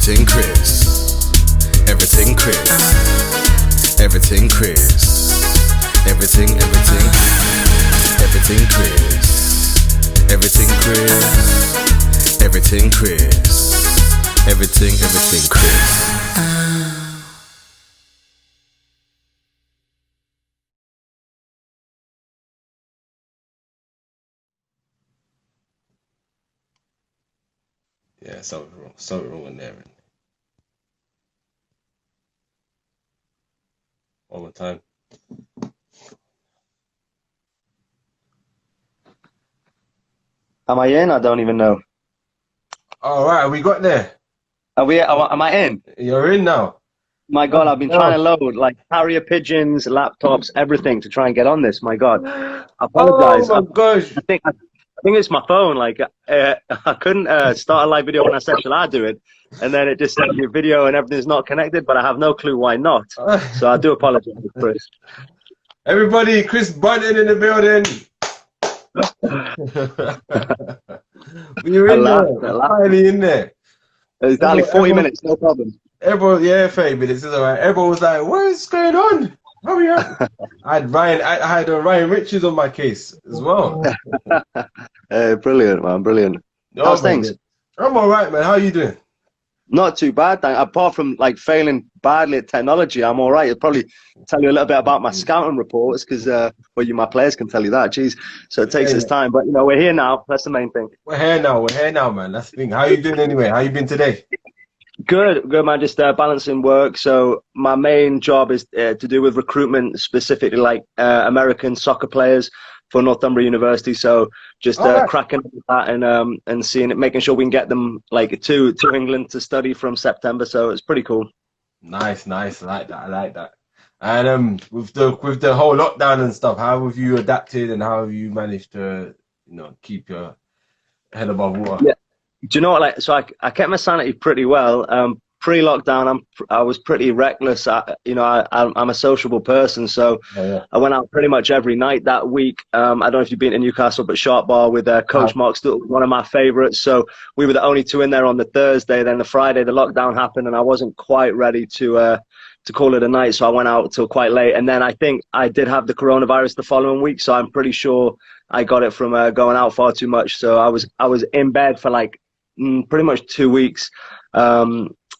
Everything Chris. Everything Chris. Everything Chris. Everything Chris. Everything Chris. Everything Chris. Everything Chris. Yeah, something wrong in there. Man. One more time. Am I in? I don't even know. All right, we got there. Am I in? You're in now. My God, I've been trying to load like carrier pigeons, laptops, everything to try and get on this. My God, I apologize. Oh my gosh. I think it's my phone. Like I couldn't start a live video when I said, "Shall I do it?" And then it just said your video and everything's not connected. But I have no clue why not. So I do apologize, Chris. Everybody, Chris Bunten in the building. We're in there. Finally in there. It's only 40 minutes, no problem. Everyone, yeah, 30 minutes is alright. Everyone was like, "What is going on? Hurry up!" I had Ryan Richards on my case as well. Brilliant, man, brilliant. How's things? I'm alright, man. How are you doing? Not too bad, apart from like failing badly at technology. I'm all right. I'll probably tell you a little bit about my scouting reports because my players can tell you that. Jeez, so it takes its time, but we're here now. That's the main thing. We're here now, man. That's the thing. How you doing anyway? How you been today? Good, man. Just balancing work. So my main job is to do with recruitment, specifically like American soccer players for Northumbria University. So just cracking that and seeing it, making sure we can get them like to England to study from September. So it's pretty cool. Nice. I like that. And with the whole lockdown and stuff, how have you adapted and how have you managed to keep your head above water? Yeah. Do you know what? Like, so I kept my sanity pretty well. Pre-lockdown, I was pretty reckless. I'm a sociable person, so I went out pretty much every night that week. I don't know if you've been to Newcastle, but Sharp Bar with Coach Mark Stuttle, one of my favourites. So we were the only two in there on the Thursday. Then the Friday, the lockdown happened, and I wasn't quite ready to call it a night. So I went out till quite late, and then I think I did have the coronavirus the following week. So I'm pretty sure I got it from going out far too much. So I was in bed for like pretty much 2 weeks.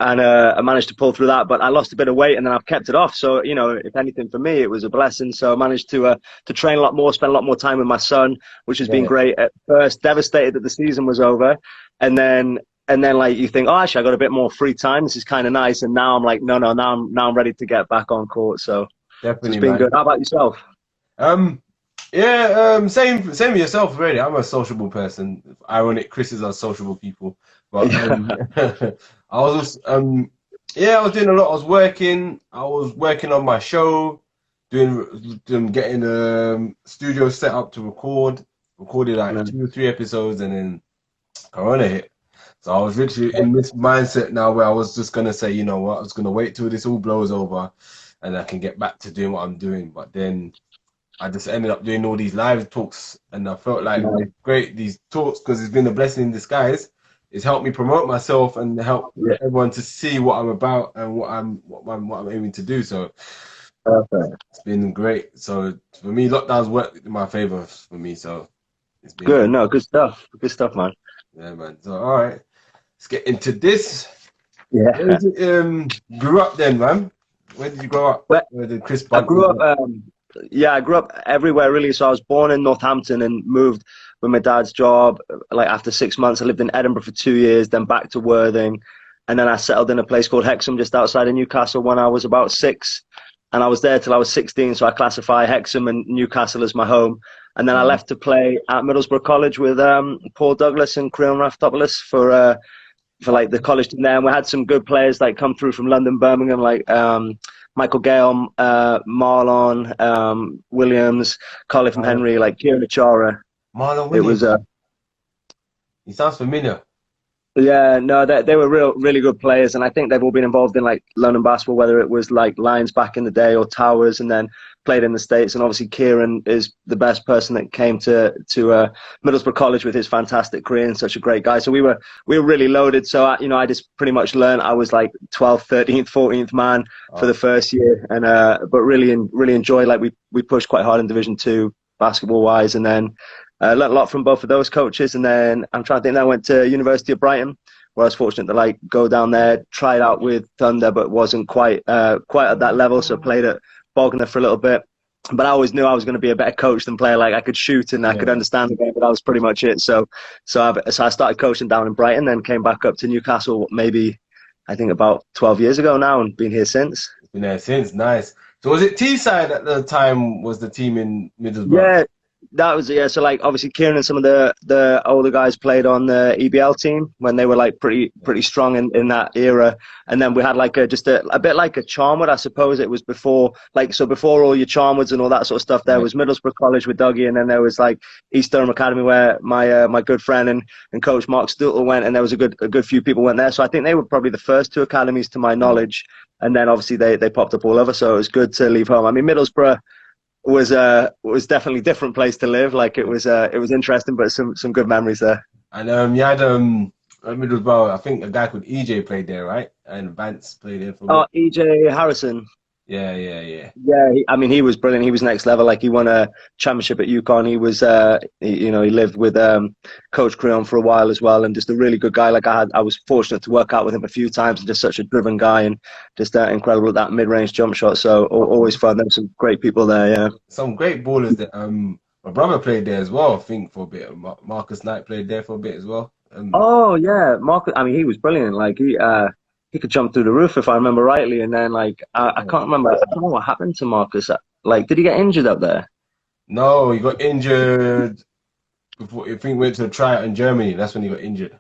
And I managed to pull through that, but I lost a bit of weight and then I've kept it off. So, if anything for me, it was a blessing. So I managed to train a lot more, spend a lot more time with my son, which has been great. At first, devastated that the season was over. And then like you think, oh, actually, I got a bit more free time. This is kind of nice. And now I'm like, no, now I'm ready to get back on court. So definitely, it's been good. How about yourself? Same with yourself, really. I'm a sociable person. Ironic, Chris is sociable people. But I was doing a lot. I was working on my show, getting a studio set up to recorded like 2 or 3 episodes, and then Corona hit. So I was literally in this mindset now where I was just gonna say, you know what, I was gonna wait till this all blows over and I can get back to doing what I'm doing. But then I just ended up doing all these live talks, and I felt like great, these talks, because it's been a blessing in disguise. It's helped me promote myself and help everyone to see what I'm about and what I'm aiming to do. So it's been great. So for me, lockdowns worked in my favor for me. So it's been good. No, good stuff, man. Yeah, man. So all right, let's get into this. Yeah. Grew up then, man. Where did you grow up? Where did Chris Bunten? I grew up everywhere, really. So I was born in Northampton and moved with my dad's job. Like after 6 months, I lived in Edinburgh for 2 years, then back to Worthing. And then I settled in a place called Hexham, just outside of Newcastle, when I was about 6. And I was there till I was 16. So I classify Hexham and Newcastle as my home. And then I left to play at Middlesbrough College with Paul Douglas and Creon Raftopoulos for like the college team there. And we had some good players like come through from London, Birmingham, like Michael Gale, Marlon Williams, Colin from Henry, like Kieran Achara. Marlon Williams. It was he sounds familiar. Yeah, no, they were really good players, and I think they've all been involved in like London basketball, whether it was like Lions back in the day or Towers, and then played in the States. And obviously, Kieran is the best person that came to Middlesbrough College with his fantastic career and such a great guy. So we were really loaded. So I just pretty much learned. I was like 12th, 13th, 14th man for the first year, and but really enjoyed. Like we pushed quite hard in Division Two basketball wise, and then. Learned a lot from both of those coaches, and then I'm trying to think. I went to University of Brighton, where I was fortunate to like go down there, try it out with Thunder, but wasn't quite at that level. So played at Bognor for a little bit, but I always knew I was going to be a better coach than player. Like I could shoot and I could understand the game, but that was pretty much it. So I started coaching down in Brighton, then came back up to Newcastle maybe I think about 12 years ago now, and been here since. Been there since, nice. So was it Teesside at the time? Was the team in Middlesbrough? Yeah. That was So like obviously Kieran and some of the older guys played on the EBL team when they were like pretty strong in that era, and then we had like just a bit like a Charnwood, I suppose. It was before before all your Charnwoods and all that sort of stuff. There was Middlesbrough College with Dougie, and then there was like East Durham Academy where my good friend and coach Mark Stuttle went, and there was a good few people went there. So I think they were probably the first two academies to my knowledge, and then obviously they popped up all over. So it was good to leave home. I mean, Middlesbrough was definitely a different place to live. Like it was interesting, but some good memories there. And you had Middlesbrough. I think a guy called EJ played there, right? And Vance played there for. EJ Harrison. Yeah. Yeah, he was brilliant. He was next level. Like he won a championship at UConn. He was, he lived with Coach Creon for a while as well, and just a really good guy. Like I was fortunate to work out with him a few times, and just such a driven guy, and just incredible at that mid-range jump shot. So always fun. There's some great people there. Yeah, some great ballers. That my brother played there as well. I think for a bit. Marcus Knight played there for a bit as well. Oh yeah, Marcus. I mean, he was brilliant. Like he could jump through the roof if I remember rightly. And then like I can't remember. I don't know what happened to Marcus. Like, did he get injured up there? No, he got injured before. I think he went to a tryout in Germany. That's when he got injured.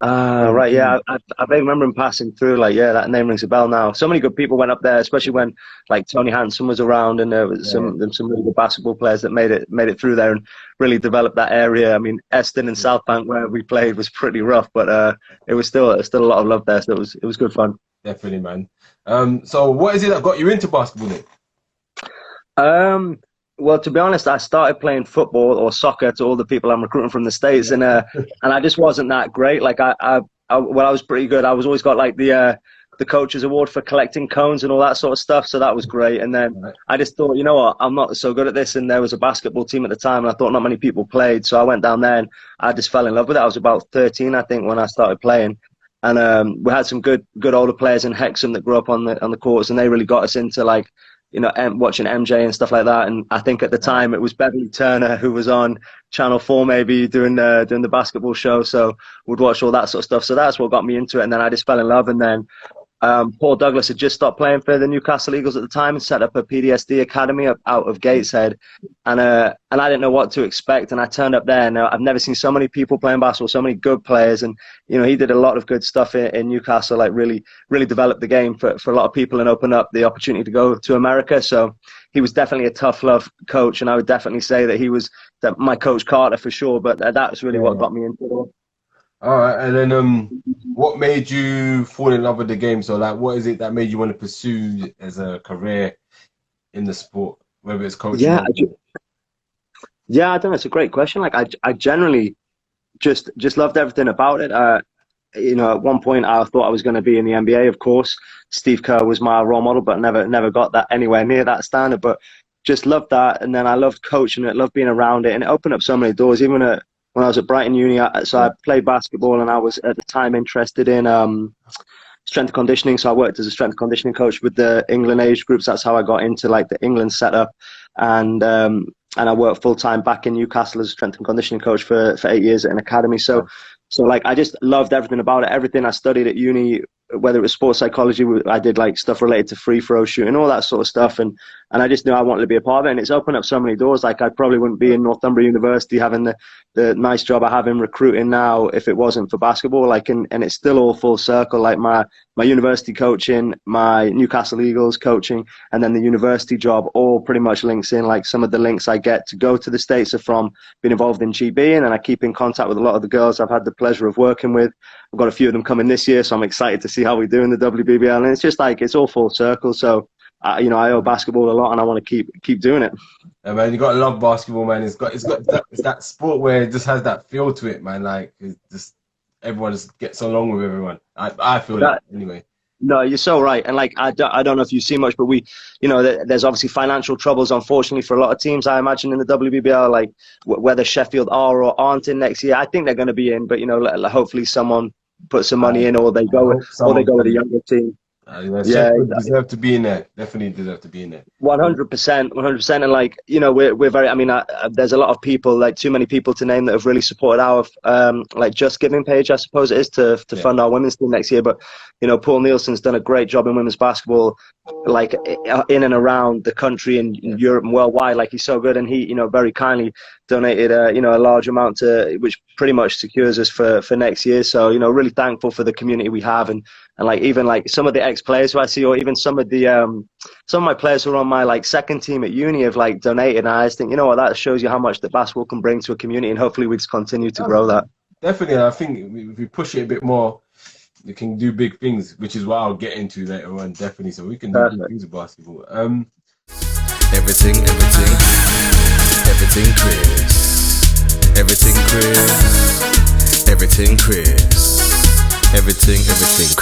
Right. Yeah, I remember him passing through. Like, yeah, that name rings a bell now. So many good people went up there, especially when like Tony Hansen was around, and there was some really good basketball players that made it through there and really developed that area. I mean, Eston and South Bank, where we played, was pretty rough, but it was still a lot of love there. So it was good fun. Definitely, man. So what is it that got you into basketball then? Well, to be honest, I started playing football or soccer to all the people I'm recruiting from the States, and I just wasn't that great. Like I was pretty good. I was always got like the coach's award for collecting cones and all that sort of stuff, so that was great. And then I just thought, you know what, I'm not so good at this. And there was a basketball team at the time, and I thought not many people played, so I went down there and I just fell in love with it. I was about 13, I think, when I started playing. And we had some good older players in Hexham that grew up on the courts, and they really got us into like, watching MJ and stuff like that. And I think at the time it was Beverly Turner who was on Channel 4 maybe doing the basketball show. So we'd watch all that sort of stuff. So that's what got me into it. And then I just fell in love. And then Paul Douglas had just stopped playing for the Newcastle Eagles at the time and set up a PDSD academy out of Gateshead. And I didn't know what to expect. And I turned up there, and I've never seen so many people playing basketball, so many good players. And, he did a lot of good stuff in Newcastle, like really developed the game for a lot of people and opened up the opportunity to go to America. So he was definitely a tough love coach. And I would definitely say that he was my Coach Carter for sure. But that's really what got me into it. All right, and then what made you fall in love with the game? So, like, what is it that made you want to pursue as a career in the sport, whether it's coaching? I don't know. It's a great question. Like, I generally just loved everything about it. At one point, I thought I was going to be in the NBA. Of course, Steve Kerr was my role model, but never got that anywhere near that standard. But just loved that, and then I loved coaching it, loved being around it, and it opened up so many doors. Even when I was at Brighton Uni, so I played basketball, and I was at the time interested in strength and conditioning. So I worked as a strength and conditioning coach with the England age groups. That's how I got into like the England setup, and I worked full time back in Newcastle as a strength and conditioning coach for 8 years at an academy. So like I just loved everything about it. Everything I studied at uni, whether it was sports psychology, I did like stuff related to free throw shooting, all that sort of stuff, and I just knew I wanted to be a part of it. And it's opened up so many doors. Like I probably wouldn't be in Northumbria University having the the nice job I have in recruiting now if it wasn't for basketball. Like, and it's still all full circle. Like my university coaching, my Newcastle Eagles coaching, and then the university job all pretty much links in. Like, some of the links I get to go to the States are from being involved in GB, and then I keep in contact with a lot of the girls I've had the pleasure of working with. I've got a few of them coming this year, so I'm excited to see how we do in the WBBL. And it's just like, it's all full circle. So, you know, I owe basketball a lot, and I want to keep doing it. Yeah, man, you gotta love basketball, man. It's that sport where it just has that feel to it, man. Like, it's just everyone just gets along with everyone. I feel that anyway. No, you're so right. And like, I don't know if you see much, but we, you know, there's obviously financial troubles, unfortunately, for a lot of teams, I imagine, in the WBBL, like whether Sheffield are or aren't in next year. I think they're going to be in, but, you know, hopefully someone puts some money in, or they go with a younger team. Sheffield deserve to be in there. Definitely deserve to be in there. 100%. And like, you know, we're very, I mean, there's a lot of people, like too many people to name, that have really supported our like Just Giving page, I suppose it is, to fund our women's team next year. But, you know, Paul Nielsen's done a great job in women's basketball, like in and around the country and in Europe and worldwide. Like, he's so good, and he, you know, very kindly donated you know, a large amount to, which pretty much secures us for next year. So, you know, really thankful for the community we have, and like even like some of the ex-players who I see, or even some of my players who are on my like second team at uni have like donated. And I just think, you know what, that shows you how much that basketball can bring to a community, and hopefully we just continue to grow that. Definitely, I think if we push it a bit more, we can do big things, which is what I'll get into later on. Definitely, so we can do big things with basketball. Everything Chris. Everything Chris. Everything Chris. Everything Chris.